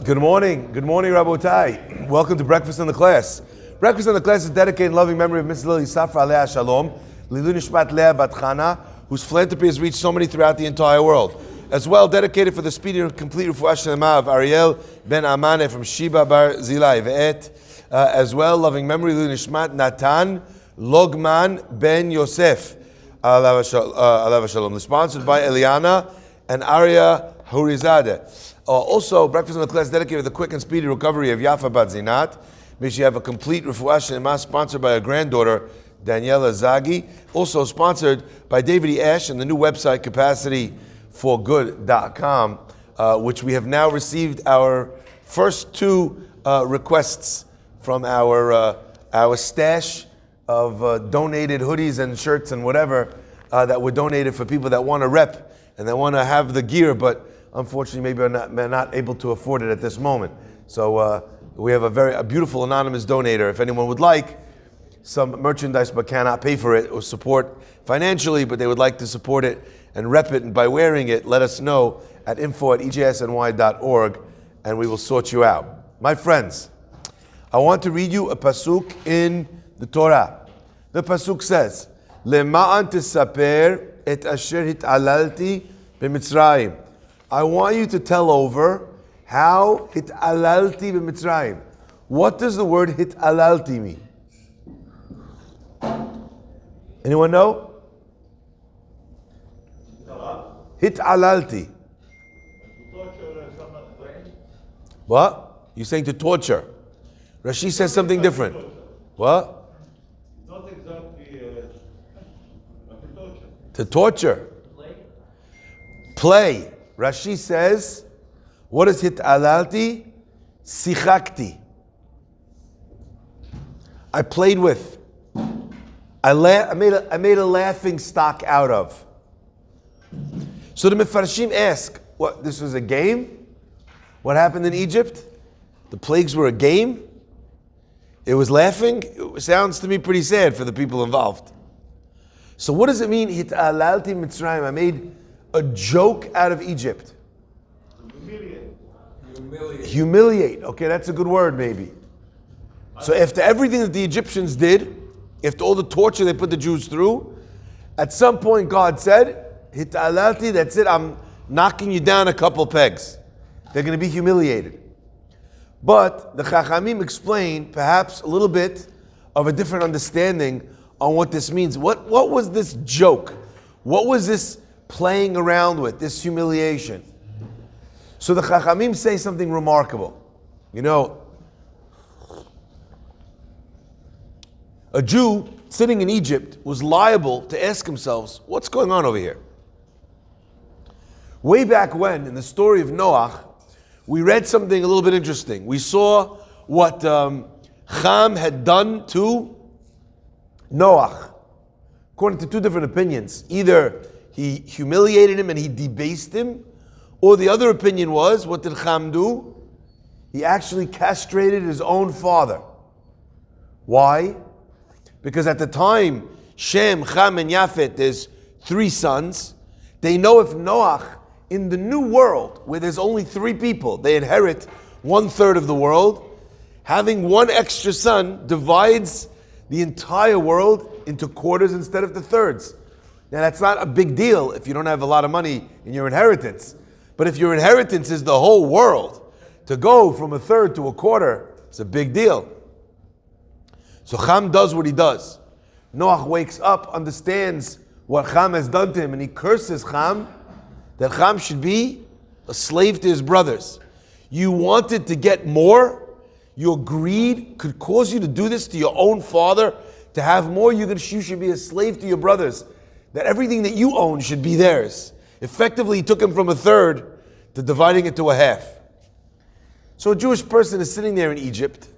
Good morning, Rabotai. Welcome to Breakfast in the Class. Breakfast in the Class is dedicated in loving memory of Mrs. Lily Safra Alea Shalom, Lilu Nishmat Leah Bat Chana, whose philanthropy has reached so many throughout the entire world. As well, dedicated for the speedy and complete refuah shlema of Ariel ben Amane from Sheba Bar Zilai Ve'et. As well, loving memory Lilu Nishmat Natan Logman ben Yosef Alav Shalom, sponsored by Eliana and Arya Hurizadeh. Also, Breakfast in the Class dedicated to the quick and speedy recovery of Yafa Bat Zinat. May she have a complete refuah shlema, sponsored by her granddaughter, Daniela Zagi. Also sponsored by David E. Ash and the new website, capacityforgood.com, which we have now received our first two requests from our stash of donated hoodies and shirts and whatever that were donated for people that want to rep and that want to have the gear, but unfortunately, maybe we're not able to afford it at this moment. So we have a beautiful anonymous donator. If anyone would like some merchandise but cannot pay for it or support financially, but they would like to support it and rep it by wearing it, let us know at info@ejsny.org and we will sort you out. My friends, I want to read you a pasuk in the Torah. The pasuk says, "Lema'an tisaper et asher hit'alalti b'Mitzrayim." I want you to tell over how hit'alalti b'Mitzrayim. What does the word hit'alalti mean? Anyone know? Hit'alalti. What? You're saying to torture. Rashi says something different. What? Not exactly to torture. Play. Rashi says, what is hit'alalti? Sichakti. I played with. I made a laughing stock out of. So the Mefarshim ask, what, this was a game? What happened in Egypt? The plagues were a game? It was laughing? It sounds to me pretty sad for the people involved. So what does it mean, hit'alalti Mitzrayim? I made a joke out of Egypt. Humiliate. Okay, that's a good word, maybe. So after everything that the Egyptians did, after all the torture they put the Jews through, at some point God said, hit'alalti, that's it, I'm knocking you down a couple pegs. They're going to be humiliated. But the Chachamim explain perhaps a little bit of a different understanding on what this means. What was this joke? What was this playing around with, this humiliation? So the Chachamim say something remarkable. You know, a Jew sitting in Egypt was liable to ask themselves, what's going on over here? Way back when, in the story of Noach, we read something a little bit interesting. We saw what Ham had done to Noach. According to two different opinions, either he humiliated him and he debased him, or the other opinion was, what did Ham do? He actually castrated his own father. Why? Because at the time, Shem, Ham, and Yafet, there's three sons. They know if Noach, in the new world, where there's only three people, they inherit 1/3 of the world, having one extra son divides the entire world into quarters instead of the thirds. Now that's not a big deal if you don't have a lot of money in your inheritance. But if your inheritance is the whole world, to go from 1/3 to 1/4, it's a big deal. So Ham does what he does. Noach wakes up, understands what Ham has done to him, and he curses Ham that Ham should be a slave to his brothers. You wanted to get more? Your greed could cause you to do this to your own father, to have more. You should be a slave to your brothers. That everything that you own should be theirs. Effectively, he took him from 1/3 to dividing it to 1/2. So a Jewish person is sitting there in Egypt,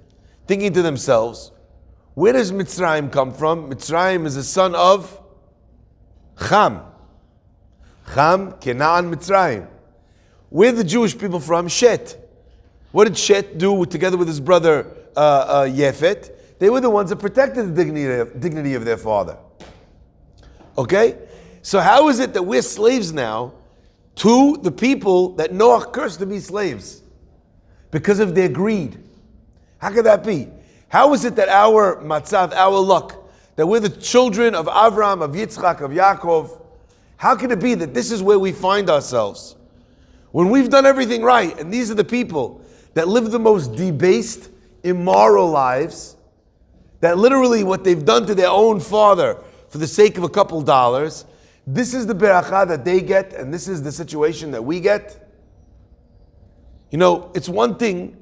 thinking to themselves, where does Mitzrayim come from? Mitzrayim is a son of Ham. Ham, Canaan, Mitzrayim. Where are the Jewish people from? Shet. What did Shet do together with his brother Yefet? They were the ones that protected the dignity of their father. Okay? So how is it that we're slaves now to the people that Noach cursed to be slaves? because of their greed. How could that be? How is it that our matzav, our luck, that we're the children of Avram, of Yitzchak, of Yaakov? How can it be that this is where we find ourselves? When we've done everything right, and these are the people that live the most debased, immoral lives, that literally what they've done to their own father for the sake of a couple dollars, this is the beracha that they get, and this is the situation that we get. You know, it's one thing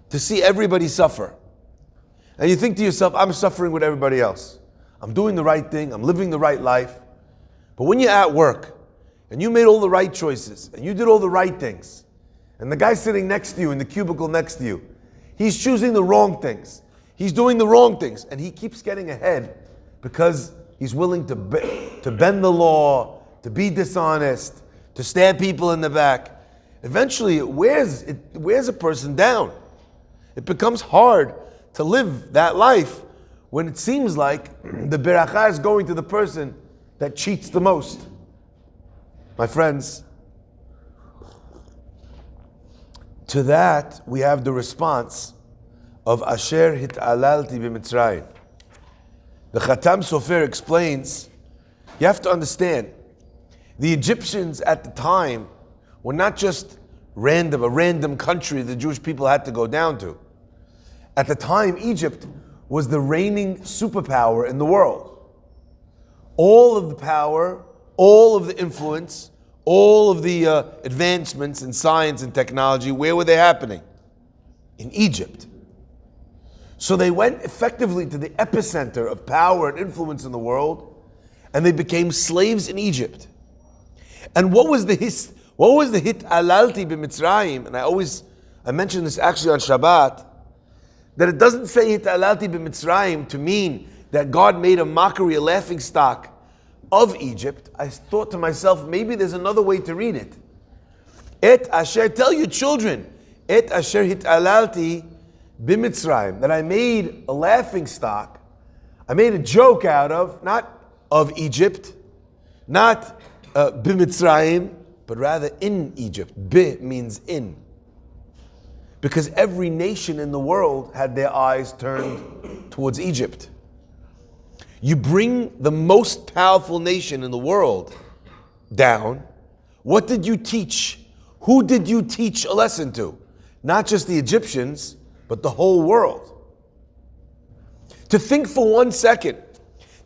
to see everybody suffer. And you think to yourself, I'm suffering with everybody else. I'm doing the right thing, I'm living the right life. But when you're at work, and you made all the right choices, and you did all the right things, and the guy sitting next to you in the cubicle next to you, he's choosing the wrong things. He's doing the wrong things, and he keeps getting ahead because he's willing to bend the law, to be dishonest, to stab people in the back. Eventually, it wears a person down. It becomes hard to live that life when it seems like the beracha is going to the person that cheats the most. My friends, to that we have the response of Asher hit'alalti b'Mitzrayim. The Khatam Sofer explains, you have to understand, the Egyptians at the time were not just a random country the Jewish people had to go down to. At the time, Egypt was the reigning superpower in the world. All of the power, all of the influence, all of the advancements in science and technology, where were they happening? In Egypt. So they went effectively to the epicenter of power and influence in the world, and they became slaves in Egypt. And what was the hit'alalti b'Mitzrayim? And I mentioned this actually on Shabbat, that it doesn't say hit'alalti b'Mitzrayim to mean that God made a mockery, a laughing stock of Egypt. I thought to myself, maybe there's another way to read it. Et asher, tell your children, et asher hit'alalti b'Mitzrayim, that I made a laughing stock, I made a joke out of, not of Egypt, not b'Mitzrayim, but rather in Egypt. Bi means in. Because every nation in the world had their eyes turned towards Egypt. You bring the most powerful nation in the world down, what did you teach? Who did you teach a lesson to? Not just the Egyptians, but the whole world. To think for 1 second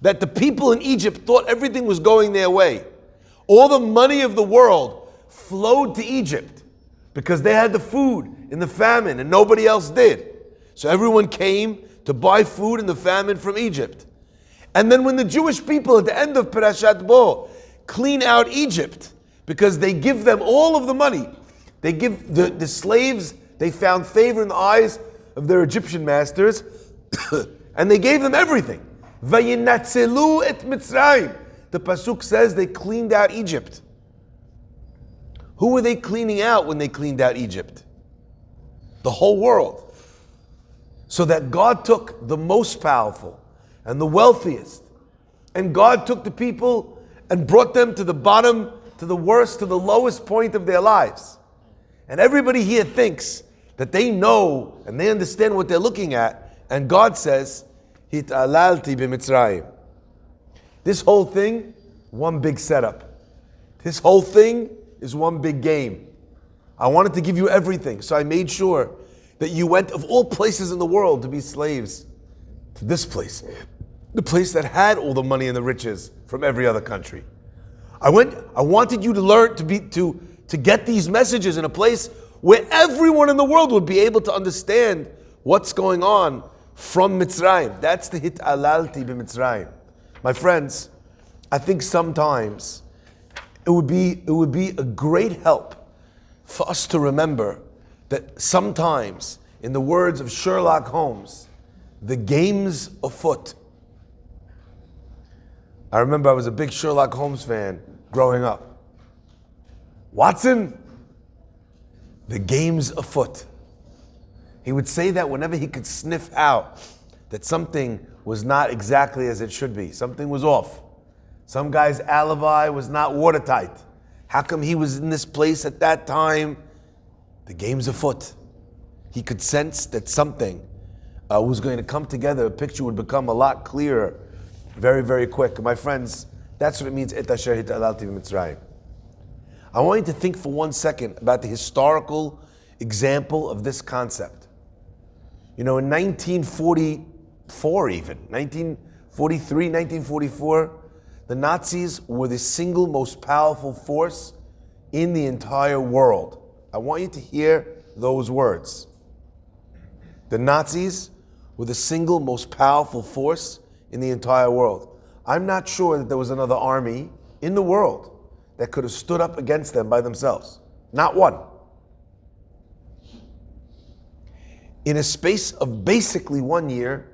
that the people in Egypt thought everything was going their way. All the money of the world flowed to Egypt because they had the food in the famine and nobody else did. So everyone came to buy food in the famine from Egypt. And then when the Jewish people at the end of Parashat Bo clean out Egypt, because they give them all of the money, they give the slaves, they found favor in the eyes of their Egyptian masters, and they gave them everything. Vayinatzelu et Mitzrayim. The pasuk says they cleaned out Egypt. Who were they cleaning out when they cleaned out Egypt? The whole world. So that God took the most powerful and the wealthiest, and God took the people and brought them to the bottom, to the worst, to the lowest point of their lives. And everybody here thinks that they know and they understand what they're looking at, and God says, hit'alalti b'Mitzrayim. This whole thing, one big setup. This whole thing is one big game. I wanted to give you everything, so I made sure that you went of all places in the world to be slaves to this place, the place that had all the money and the riches from every other country. I wanted you to learn to get these messages in a place where everyone in the world would be able to understand what's going on from Mitzrayim. That's the hit'alalti b'Mitzrayim. My friends, I think sometimes it would be a great help for us to remember that sometimes, in the words of Sherlock Holmes, the game's afoot. I remember I was a big Sherlock Holmes fan growing up. Watson, the game's afoot. He would say that whenever he could sniff out that something was not exactly as it should be. Something was off. Some guy's alibi was not watertight. How come he was in this place at that time? The game's afoot. he could sense that something was going to come together. A picture would become a lot clearer very, very quick. My friends, that's what it means, Et asher hit'alalti b'Mitzrayim. I want you to think for 1 second about the historical example of this concept. You know, in 1944 even, 1943, 1944, the Nazis were the single most powerful force in the entire world. I want you to hear those words. The Nazis were the single most powerful force in the entire world. I'm not sure that there was another army in the world that could have stood up against them by themselves. Not one. In a space of basically 1 year,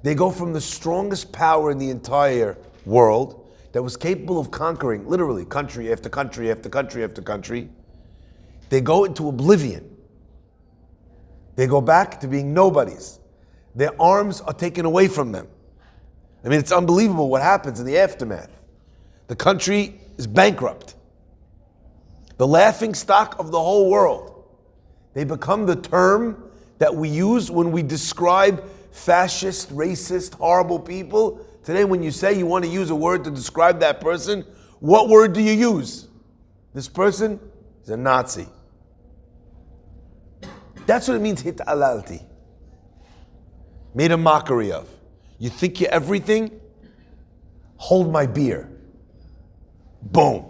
they go from the strongest power in the entire world that was capable of conquering, literally, country after country after country after country. They go into oblivion. They go back to being nobodies. Their arms are taken away from them. I mean, it's unbelievable what happens in the aftermath. The country is bankrupt. The laughing stock of the whole world. They become the term that we use when we describe fascist, racist, horrible people. Today, when you say you want to use a word to describe that person, what word do you use? This person is a Nazi. That's what it means, hit'alalti. Made a mockery of. You think you're everything? Hold my beer. Boom.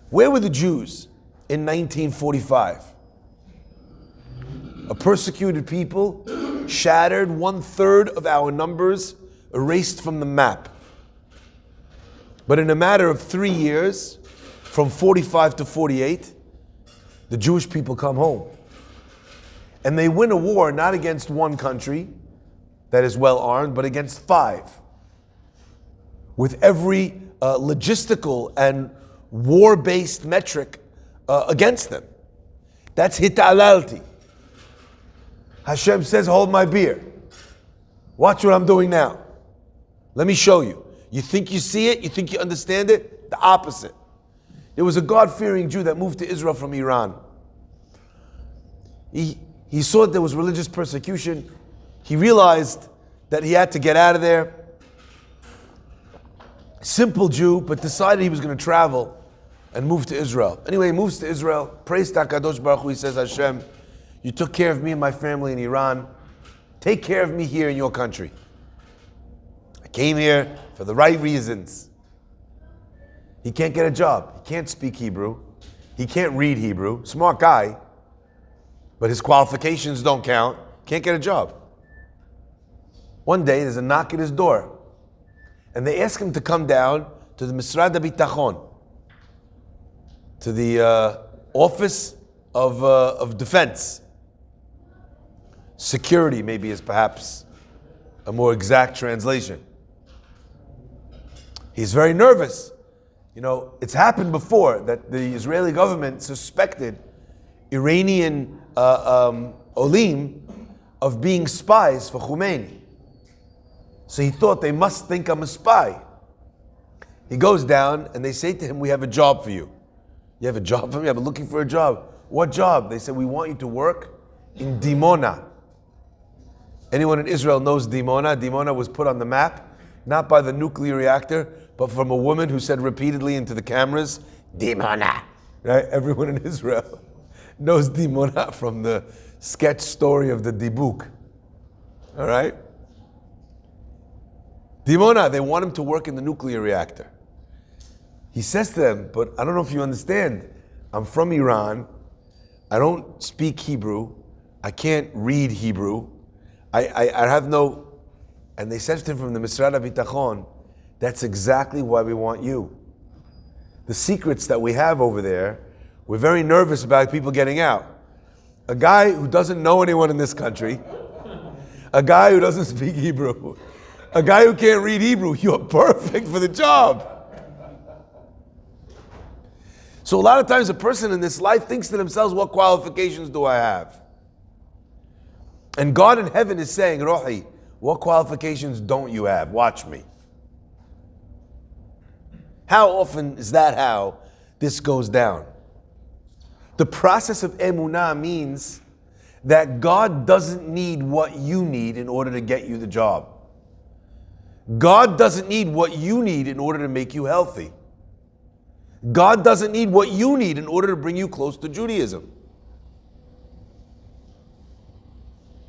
Where were the Jews in 1945? A persecuted people, shattered, 1/3 of our numbers erased from the map. But in a matter of 3 years, from 45 to 48, the Jewish people come home. And they win a war not against one country that is well armed, but against 5. With every logistical and war-based metric against them. That's hit'alalti. Hashem says, hold my beer. Watch what I'm doing now. Let me show you. You think you see it? You think you understand it? The opposite. There was a God-fearing Jew that moved to Israel from Iran. He saw that there was religious persecution. He realized that he had to get out of there. Simple Jew, but decided he was going to travel and move to Israel. Anyway, he moves to Israel, prays to HaKadosh Baruch Hu. He says, Hashem, you took care of me and my family in Iran. Take care of me here in your country. I came here for the right reasons. He can't get a job. He can't speak Hebrew. He can't read Hebrew. Smart guy, but his qualifications don't count. Can't get a job. One day, there's a knock at his door. And they ask him to come down to the Misrad HaBitachon, to the Office of Defense. Security, maybe, is perhaps a more exact translation. He's very nervous. You know, it's happened before that the Israeli government suspected Iranian olim of being spies for Khomeini. So he thought they must think I'm a spy. He goes down and they say to him, we have a job for you. You have a job for me? I've been looking for a job. What job? They said, we want you to work in Dimona. Anyone in Israel knows Dimona? Dimona was put on the map, not by the nuclear reactor, but from a woman who said repeatedly into the cameras, Dimona. Right? Everyone in Israel knows Dimona from the sketch story of the Dibuk. All right? Dimona, they want him to work in the nuclear reactor. He says to them, but I don't know if you understand, I'm from Iran, I don't speak Hebrew, I can't read Hebrew, I have no, and they said to him from the Misrad HaBitachon, that's exactly why we want you. The secrets that we have over there, we're very nervous about people getting out. A guy who doesn't know anyone in this country, a guy who doesn't speak Hebrew, a guy who can't read Hebrew, you're perfect for the job. So a lot of times a person in this life thinks to themselves, what qualifications do I have? And God in heaven is saying, Rohi, what qualifications don't you have? Watch me. How often is that how this goes down? The process of emunah means that God doesn't need what you need in order to get you the job. God doesn't need what you need in order to make you healthy. God doesn't need what you need in order to bring you close to Judaism.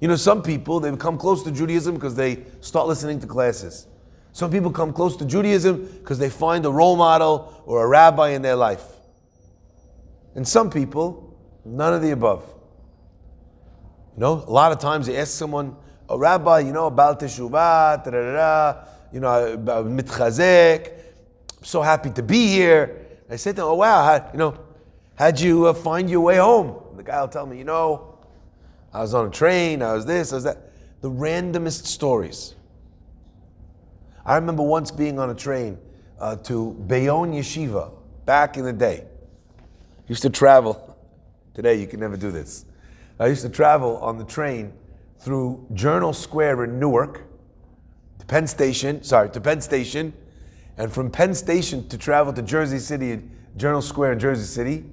You know, some people, they become close to Judaism because they start listening to classes. Some people come close to Judaism because they find a role model or a rabbi in their life. And some people, none of the above. You know, a lot of times they ask someone, a rabbi, you know, about teshuvah, you know, about mitchazek, I'm so happy to be here. I said to him, oh wow, how'd you find your way home? And the guy will tell me, you know, I was on a train, I was this, I was that. The randomest stories. I remember once being on a train to Bayonne Yeshiva, back in the day. I used to travel. Today you can never do this. I used to travel on the train through Journal Square in Newark, to Penn Station, and from Penn Station to travel to Jersey City, Journal Square in Jersey City,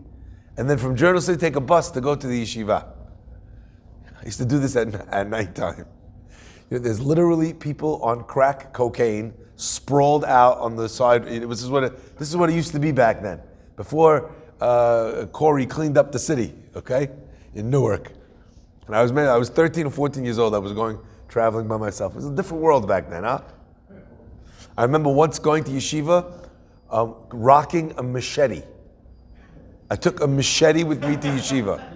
and then from Journal City take a bus to go to the yeshiva. I used to do this at nighttime. You know, there's literally people on crack cocaine sprawled out on the side. This is what it used to be back then, before Corey cleaned up the city. Okay, in Newark, and I was 13 or 14 years old. I was traveling by myself. It was a different world back then, huh? I remember once going to yeshiva, rocking a machete. I took a machete with me to yeshiva.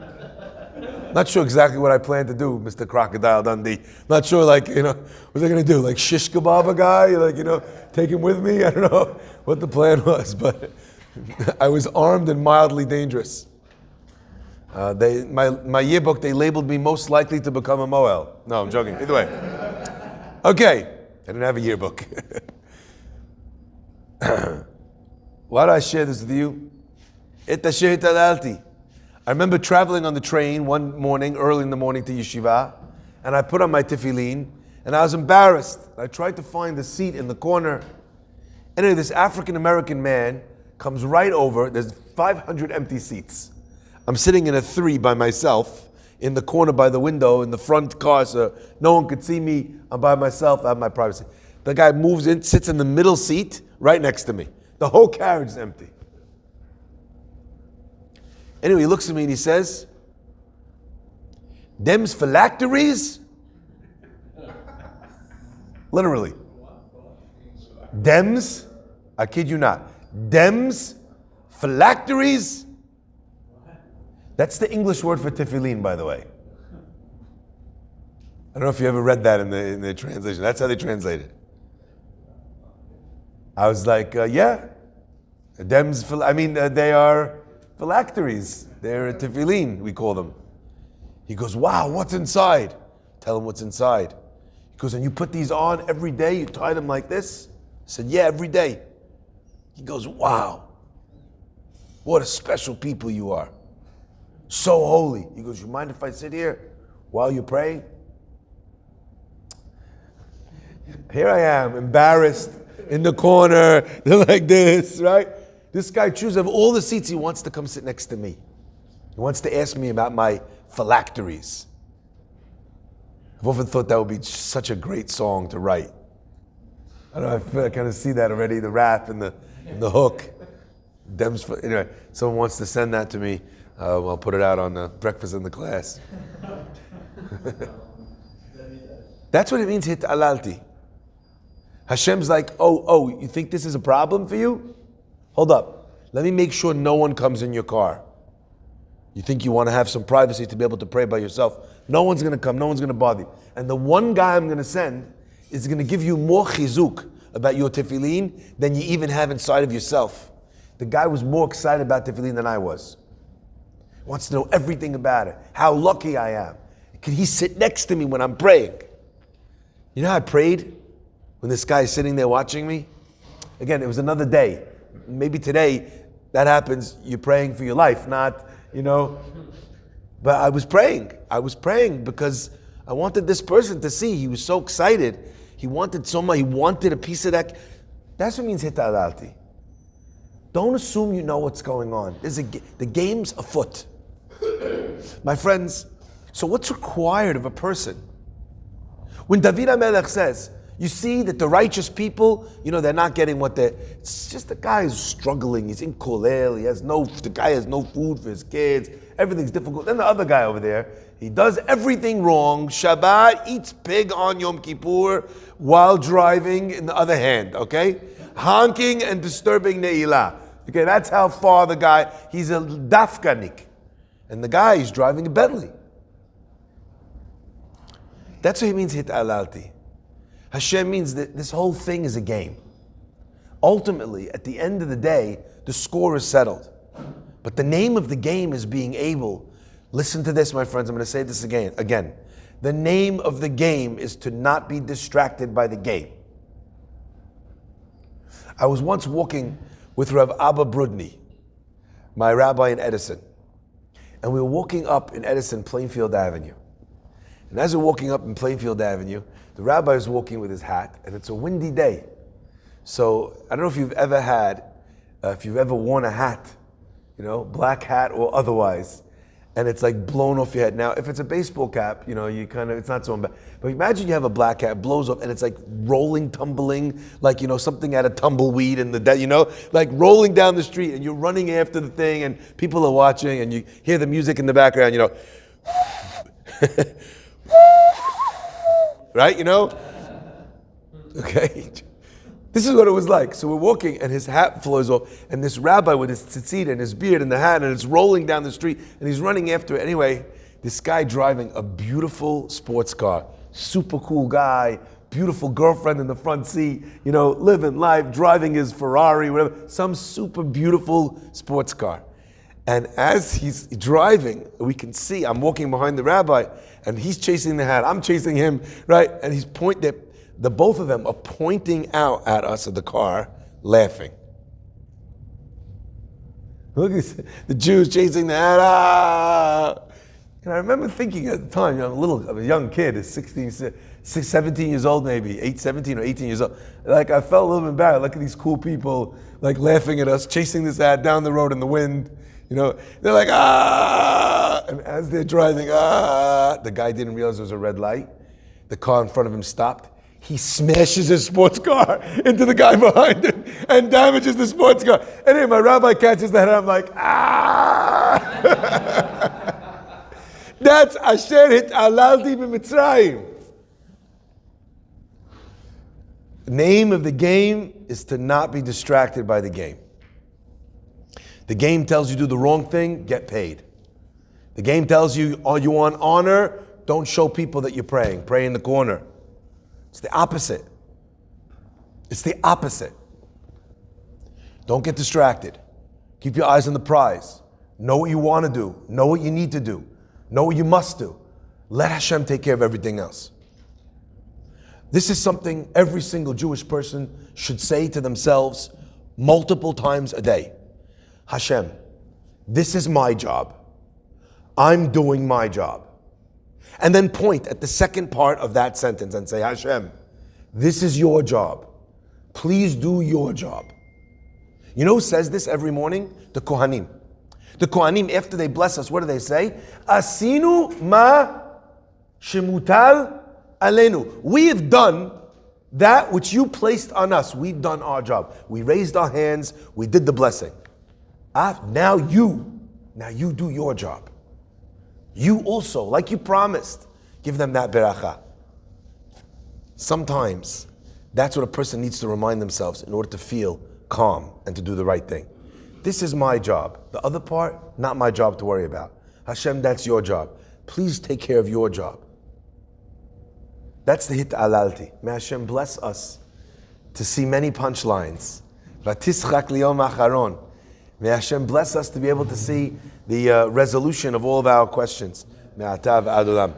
Not sure exactly what I planned to do, Mr. Crocodile Dundee. Not sure, what was I going to do? Like shish kebab a guy? Take him with me? I don't know what the plan was, but I was armed and mildly dangerous. My yearbook, they labeled me most likely to become a Moel. No, I'm joking. Either way. Okay. I didn't have a yearbook. Why do I share this with you? I remember traveling on the train one morning, early in the morning to yeshiva, and I put on my tefillin, and I was embarrassed. I tried to find a seat in the corner. Anyway, this African-American man comes right over. There's 500 empty seats. I'm sitting in a 3 by myself, in the corner by the window, in the front car, so no one could see me. I'm by myself, I have my privacy. The guy moves in, sits in the middle seat, right next to me. The whole carriage is empty. Anyway, he looks at me and he says, "Them's phylacteries?" Literally. Dems, I kid you not. Dems, phylacteries? That's the English word for tefillin, by the way. I don't know if you ever read that in the translation. That's how they translate it. I was like, yeah. Dems, they are phylacteries. They're tefillin, we call them. He goes, wow, what's inside? Tell him what's inside. He goes, and you put these on every day? You tie them like this? I said, yeah, every day. He goes, wow. What a special people you are. So holy. He goes, you mind if I sit here while you're praying? Here I am, embarrassed, in the corner, they're like this, right? This guy chooses of all the seats, he wants to come sit next to me. He wants to ask me about my phylacteries. I've often thought that would be such a great song to write. I don't know, I kind of see that already, the rap and the hook. Anyway, someone wants to send that to me. I'll put it out on Breakfast in the Class. That's what it means, hit alalti. Hashem's like, oh, you think this is a problem for you? Hold up. Let me make sure no one comes in your car. You think you want to have some privacy to be able to pray by yourself? No one's going to come. No one's going to bother you. And the one guy I'm going to send is going to give you more chizuk about your tefillin than you even have inside of yourself. The guy was more excited about tefillin than I was. He wants to know everything about it. How lucky I am. Can he sit next to me when I'm praying? You know how I prayed when this guy is sitting there watching me? Again, it was another day. Maybe today that happens, you're praying for your life, not, But I was praying because I wanted this person to see. He was so excited. He wanted so much. He wanted a piece of that. That's what means hitadalti. Don't assume you know what's going on. The game's afoot. My friends, So what's required of a person? When David HaMelech says, you see that the righteous people, they're not getting what they're, it's just the guy is struggling, he's in kolel, the guy has no food for his kids, everything's difficult. Then the other guy over there, he does everything wrong, Shabbat, eats pig on Yom Kippur, while driving in the other hand, okay? Honking and disturbing Ne'ilah. Okay, that's how far the guy, he's a dafkanik. And the guy is driving a Bentley. That's what he means, hit'alalti. Hashem means that this whole thing is a game. Ultimately, at the end of the day, the score is settled. But the name of the game is being able, listen to this, my friends, I'm going to say this again. The name of the game is to not be distracted by the game. I was once walking with Rav Abba Brudny, my rabbi in Edison. And we were walking up in Edison, Plainfield Avenue. And as we're walking up in Plainfield Avenue, the rabbi is walking with his hat, and it's a windy day. So I don't know if you've ever worn a hat, black hat or otherwise, and it's like blown off your head. Now, if it's a baseball cap, it's not so bad. But imagine you have a black hat, blows off, and it's like rolling, tumbling, like, something out of tumbleweed in the, like rolling down the street, and you're running after the thing, and people are watching, and you hear the music in the background, right, Okay. This is what it was like. So we're walking and his hat flows off and this rabbi with his tzitzit and his beard and the hat and it's rolling down the street and he's running after it. Anyway, this guy driving a beautiful sports car, super cool guy, beautiful girlfriend in the front seat, living life, driving his Ferrari, whatever, some super beautiful sports car. And as he's driving, we can see, I'm walking behind the rabbi, and he's chasing the hat, I'm chasing him, right? And he's the both of them are pointing out at us of the car, laughing. Look at the Jews chasing the hat. Ah! And I remember thinking at the time, I'm a young kid, 17 years old maybe, 17 or 18 years old. Like I felt a little bit embarrassed. Look at these cool people, like laughing at us, chasing this hat down the road in the wind. They're like, ah! And as they're driving, ah! The guy didn't realize there was a red light. The car in front of him stopped. He smashes his sports car into the guy behind him and damages the sports car. Anyway, my rabbi catches that and I'm like, ah! That's Asher hit'alalti b'Mitzrayim. The name of the game is to not be distracted by the game. The game tells you do the wrong thing, get paid. The game tells you, you want honor, don't show people that you're praying. Pray in the corner. It's the opposite. It's the opposite. Don't get distracted. Keep your eyes on the prize. Know what you want to do. Know what you need to do. Know what you must do. Let Hashem take care of everything else. This is something every single Jewish person should say to themselves multiple times a day. Hashem, this is my job. I'm doing my job. And then point at the second part of that sentence and say, Hashem, this is your job. Please do your job. You know who says this every morning? The Kohanim. The Kohanim, after they bless us, what do they say? Asinu ma shemutal alenu. We have done that which you placed on us. We've done our job. We raised our hands. We did the blessing. Now you do your job. You also, like you promised, give them that beracha. Sometimes that's what a person needs to remind themselves in order to feel calm and to do the right thing. This is my job. The other part, not my job to worry about. Hashem, that's your job. Please take care of your job. That's the hit'alalti. May Hashem bless us to see many punchlines. V'tischak liyom acharon. May Hashem bless us to be able to see the resolution of all of our questions. Me'atav ad olam.